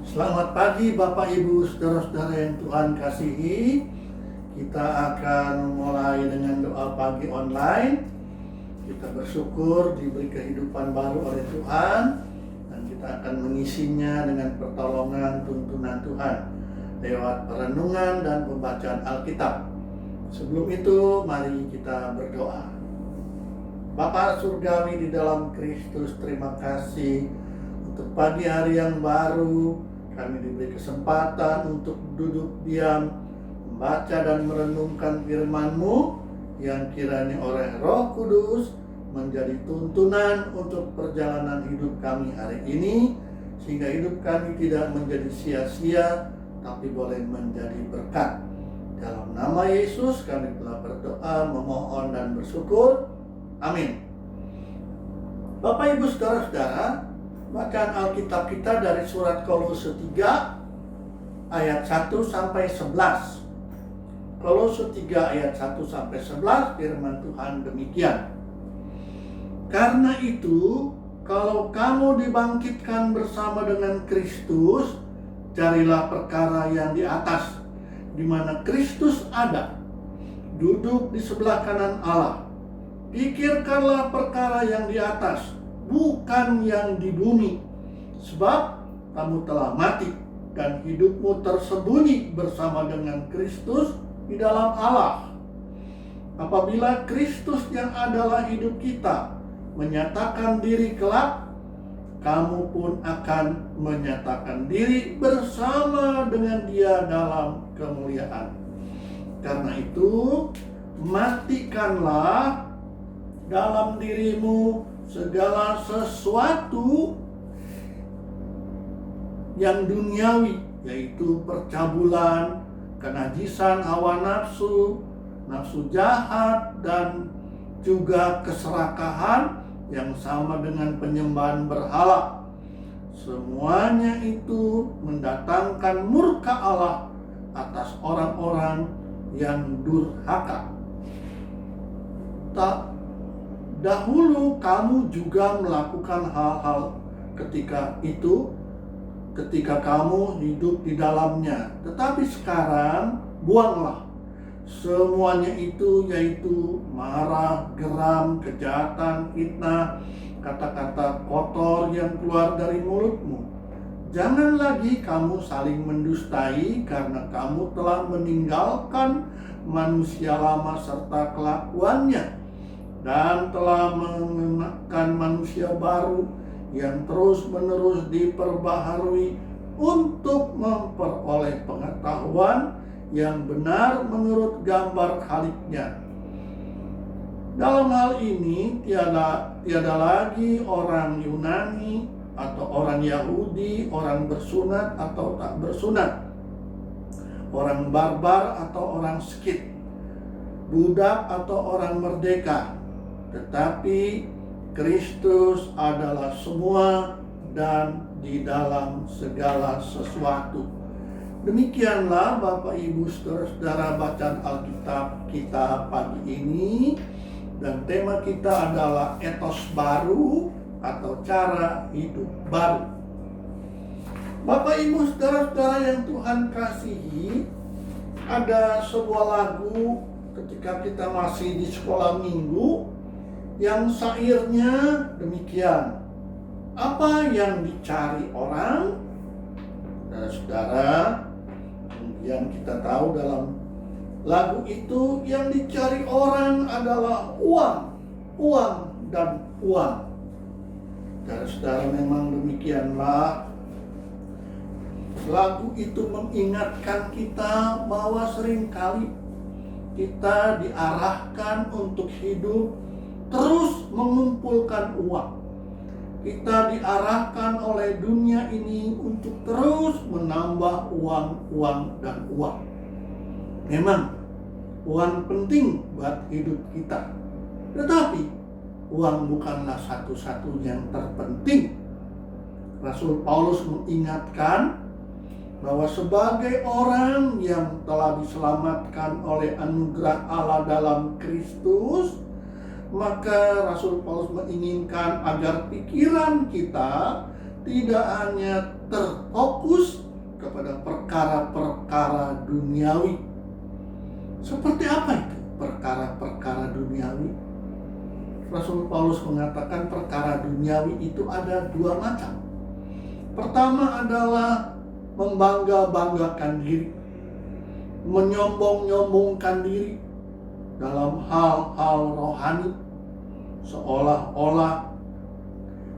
Selamat pagi Bapak Ibu saudara-saudara yang Tuhan kasihi. Kita akan mulai dengan doa pagi online. Kita bersyukur diberi kehidupan baru oleh Tuhan, dan kita akan mengisinya dengan pertolongan tuntunan Tuhan lewat perenungan dan pembacaan Alkitab. Sebelum itu mari kita berdoa. Bapa Surgawi di dalam Kristus, terima kasih untuk pagi hari yang baru. Kami diberi kesempatan untuk duduk diam, membaca dan merenungkan firman-Mu yang kiranya oleh Roh Kudus menjadi tuntunan untuk perjalanan hidup kami hari ini, sehingga hidup kami tidak menjadi sia-sia, tapi boleh menjadi berkat. Dalam nama Yesus kami telah berdoa, memohon dan bersyukur. Amin. Bapak Ibu saudara-saudara, bacaan Alkitab kita dari surat Kolose 3 ayat 1 sampai 11. Kolose 3 ayat 1 sampai 11, firman Tuhan demikian. Karena itu, kalau kamu dibangkitkan bersama dengan Kristus, carilah perkara yang di atas, di mana Kristus ada, duduk di sebelah kanan Allah. Pikirkanlah perkara yang di atas, bukan yang di bumi, sebab kamu telah mati dan hidupmu tersembunyi bersama dengan Kristus di dalam Allah. Apabila Kristus yang adalah hidup kita menyatakan diri kelak, kamu pun akan menyatakan diri bersama dengan Dia dalam kemuliaan. Karena itu, matikanlah dalam dirimu segala sesuatu yang duniawi, yaitu percabulan, kenajisan hawa nafsu, nafsu jahat, dan juga keserakahan yang sama dengan penyembahan berhala. Semuanya itu mendatangkan murka Allah atas orang-orang yang durhaka. Dahulu kamu juga melakukan hal-hal ketika kamu hidup di dalamnya. Tetapi sekarang buanglah semuanya itu, yaitu marah, geram, kejahatan, fitnah, kata-kata kotor yang keluar dari mulutmu. Jangan lagi kamu saling mendustai, karena kamu telah meninggalkan manusia lama serta kelakuannya, dan telah mengenakan manusia baru yang terus-menerus diperbaharui untuk memperoleh pengetahuan yang benar menurut gambar Khaliknya. Dalam hal ini tiada lagi orang Yunani atau orang Yahudi, orang bersunat atau tak bersunat, orang barbar atau orang Skit, budak atau orang merdeka, tetapi Kristus adalah semua dan di dalam segala sesuatu. Demikianlah Bapak Ibu saudara-saudara bacaan Alkitab kita pagi ini, dan tema kita adalah etos baru atau cara hidup baru. Bapak Ibu saudara-saudara yang Tuhan kasihi, ada sebuah lagu ketika kita masih di sekolah minggu yang syairnya demikian. Apa yang dicari orang? Saudara, yang kita tahu dalam lagu itu, yang dicari orang adalah uang, uang dan uang. Saudara, memang demikianlah. Lagu itu mengingatkan kita bahwa seringkali kita diarahkan untuk hidup terus mengumpulkan uang. Kita diarahkan oleh dunia ini untuk terus menambah uang, uang, dan uang. Memang uang penting buat hidup kita, tetapi uang bukanlah satu-satunya yang terpenting. Rasul Paulus mengingatkan bahwa sebagai orang yang telah diselamatkan oleh anugerah Allah dalam Kristus, maka Rasul Paulus menginginkan agar pikiran kita tidak hanya terfokus kepada perkara-perkara duniawi. Seperti apa itu perkara-perkara duniawi? Rasul Paulus mengatakan perkara duniawi itu ada dua macam. Pertama adalah membangga-banggakan diri, menyombong-nyombongkan diri dalam hal-hal rohani, seolah-olah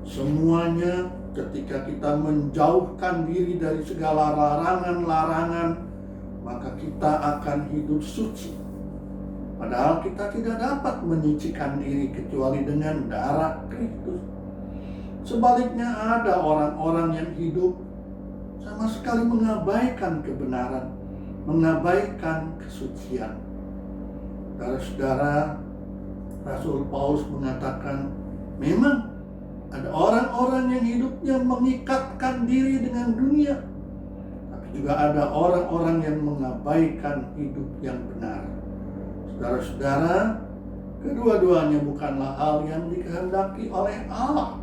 semuanya ketika kita menjauhkan diri dari segala larangan-larangan, maka kita akan hidup suci. Padahal kita tidak dapat menyucikan diri kecuali dengan darah Kristus. Sebaliknya ada orang-orang yang hidup sama sekali mengabaikan kebenaran, mengabaikan kesucian. Saudara-saudara, Rasul Paulus mengatakan memang ada orang-orang yang hidupnya mengikatkan diri dengan dunia, tapi juga ada orang-orang yang mengabaikan hidup yang benar. Saudara-saudara, kedua-duanya bukanlah hal yang dikehendaki oleh Allah.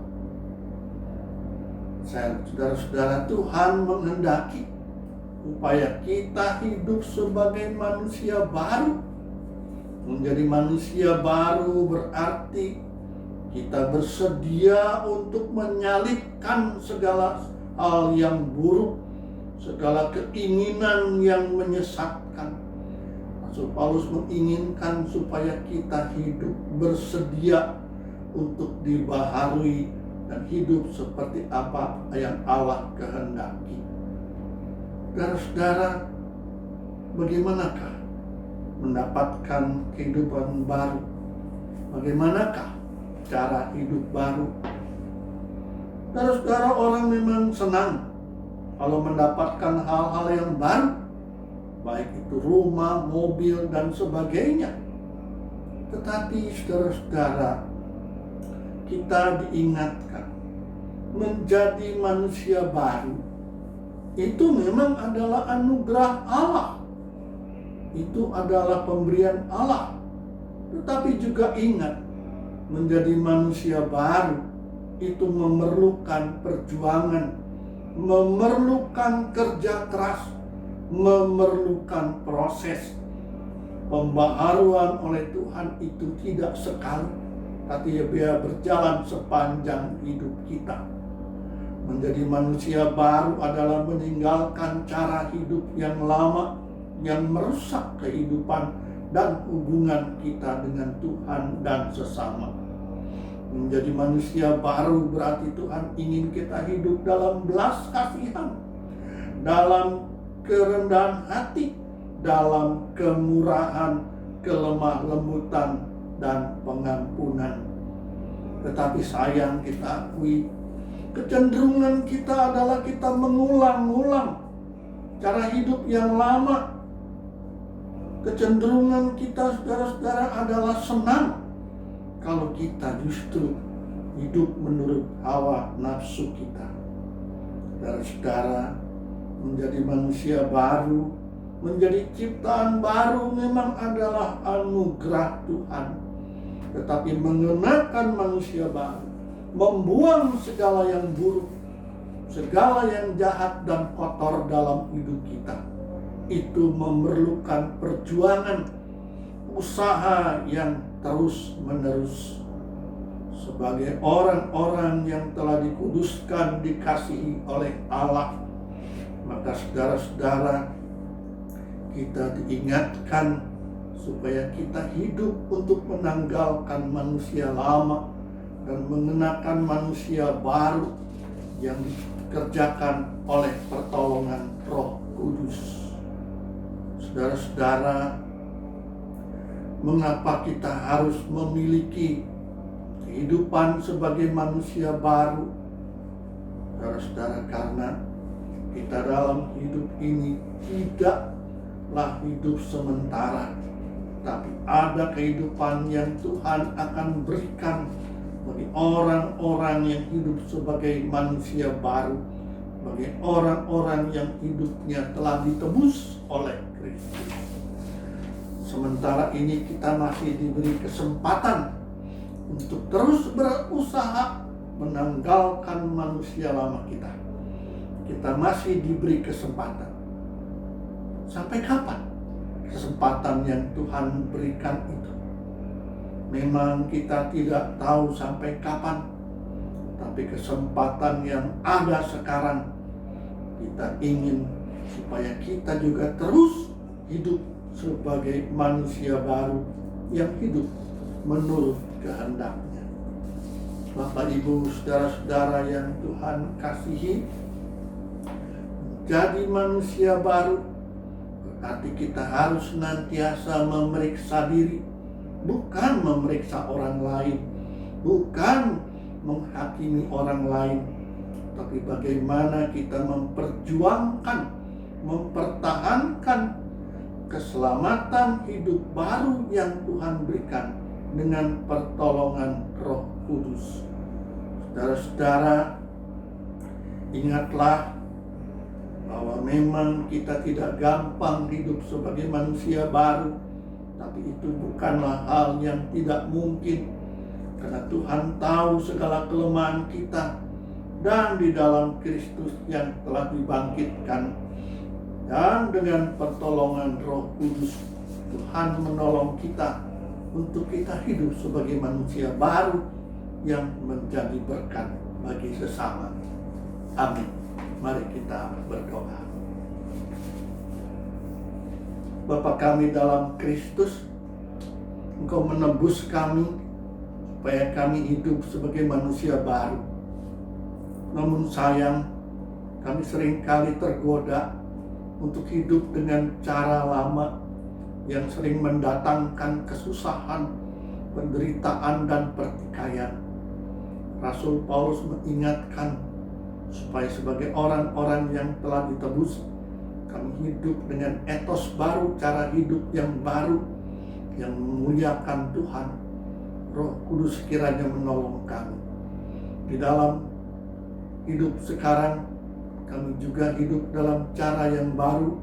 Saudara-saudara, Tuhan menghendaki supaya kita hidup sebagai manusia baru. Menjadi manusia baru berarti kita bersedia untuk menyalipkan segala hal yang buruk, segala keinginan yang menyesatkan. Rasul Paulus menginginkan supaya kita hidup bersedia untuk dibaharui dan hidup seperti apa yang Allah kehendaki. Saudara-saudara, bagaimanakah mendapatkan kehidupan baru? Bagaimanakah cara hidup baru? Saudara-saudara, orang memang senang kalau mendapatkan hal-hal yang baru, baik itu rumah, mobil, dan sebagainya. Tetapi saudara-saudara, kita diingatkan menjadi manusia baru itu memang adalah anugerah Allah. Itu adalah pemberian Allah. Tetapi juga ingat, menjadi manusia baru itu memerlukan perjuangan, memerlukan kerja keras, memerlukan proses. Pembaharuan oleh Tuhan itu tidak sekali, tapi dia berjalan sepanjang hidup kita. Menjadi manusia baru adalah meninggalkan cara hidup yang lama, yang merusak kehidupan dan hubungan kita dengan Tuhan dan sesama. Menjadi manusia baru berarti Tuhan ingin kita hidup dalam belas kasihan, dalam kerendahan hati, dalam kemurahan, kelemah lembutan, dan pengampunan. Tetapi sayang kita akui, kecenderungan kita adalah kita mengulang-ulang cara hidup yang lama. Kecenderungan kita, saudara-saudara, adalah senang kalau kita justru hidup menurut hawa nafsu kita. Saudara-saudara, menjadi manusia baru, menjadi ciptaan baru memang adalah anugerah Tuhan. Tetapi mengenakan manusia baru, membuang segala yang buruk, segala yang jahat dan kotor dalam hidup kita, itu memerlukan perjuangan, usaha yang terus-menerus. Sebagai orang-orang yang telah dikuduskan, dikasihi oleh Allah, maka saudara-saudara, kita diingatkan supaya kita hidup untuk menanggalkan manusia lama dan mengenakan manusia baru yang dikerjakan oleh pertolongan Roh Kudus. Saudara-saudara, mengapa kita harus memiliki kehidupan sebagai manusia baru? Saudara-saudara, karena kita dalam hidup ini tidaklah hidup sementara, tapi ada kehidupan yang Tuhan akan berikan bagi orang-orang yang hidup sebagai manusia baru, bagi orang-orang yang hidupnya telah ditebus oleh Kristus. Sementara ini kita masih diberi kesempatan untuk terus berusaha menanggalkan manusia lama kita. Kita masih diberi kesempatan. Sampai kapan kesempatan yang Tuhan berikan itu? Memang kita tidak tahu sampai kapan, tapi kesempatan yang ada sekarang, kita ingin supaya kita juga terus hidup sebagai manusia baru yang hidup menurut kehendaknya. Bapak, Ibu, saudara-saudara yang Tuhan kasihi, jadi manusia baru berarti kita harus senantiasa memeriksa diri, bukan memeriksa orang lain, bukan menghakimi orang lain, tapi bagaimana kita memperjuangkan, mempertahankan keselamatan hidup baru yang Tuhan berikan dengan pertolongan Roh Kudus. Saudara-saudara, ingatlah bahwa memang kita tidak gampang hidup sebagai manusia baru, tapi itu bukanlah hal yang tidak mungkin, karena Tuhan tahu segala kelemahan kita, dan di dalam Kristus yang telah dibangkitkan, dan dengan pertolongan Roh Kudus, Tuhan menolong kita untuk kita hidup sebagai manusia baru yang menjadi berkat bagi sesama. Amin. Mari kita berdoa. Bapa kami dalam Kristus, Engkau menebus kami supaya kami hidup sebagai manusia baru. Namun sayang, kami seringkali tergoda untuk hidup dengan cara lama yang sering mendatangkan kesusahan, penderitaan, dan pertikaian. Rasul Paulus mengingatkan supaya sebagai orang-orang yang telah ditebus, kami hidup dengan etos baru, cara hidup yang baru, yang memuliakan Tuhan. Roh Kudus kiranya menolong kami. Di dalam hidup sekarang, kami juga hidup dalam cara yang baru,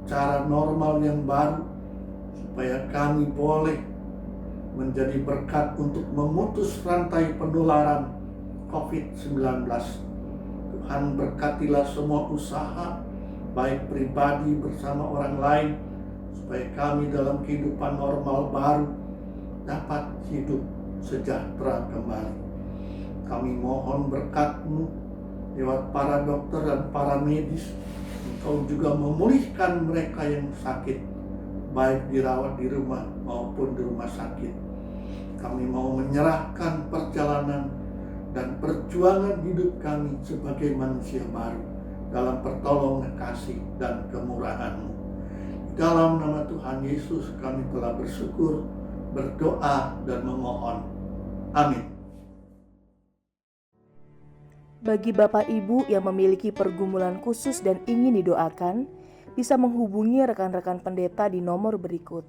cara normal yang baru, supaya kami boleh menjadi berkat untuk memutus rantai penularan COVID-19. Tuhan berkatilah semua usaha, baik pribadi bersama orang lain, supaya kami dalam kehidupan normal baru dapat hidup sejahtera kembali. Kami mohon berkat-Mu lewat para dokter dan para medis. Engkau juga memulihkan mereka yang sakit, baik dirawat di rumah maupun di rumah sakit. Kami mau menyerahkan perjalanan dan perjuangan hidup kami sebagai manusia baru dalam pertolongan kasih dan kemurahan-Mu. Dalam nama Tuhan Yesus kami telah bersyukur, berdoa, dan memohon. Amin. Bagi Bapak Ibu yang memiliki pergumulan khusus dan ingin didoakan, bisa menghubungi rekan-rekan pendeta di nomor berikut.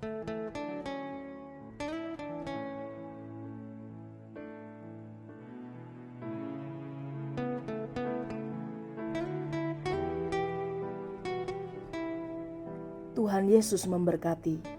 Tuhan Yesus memberkati.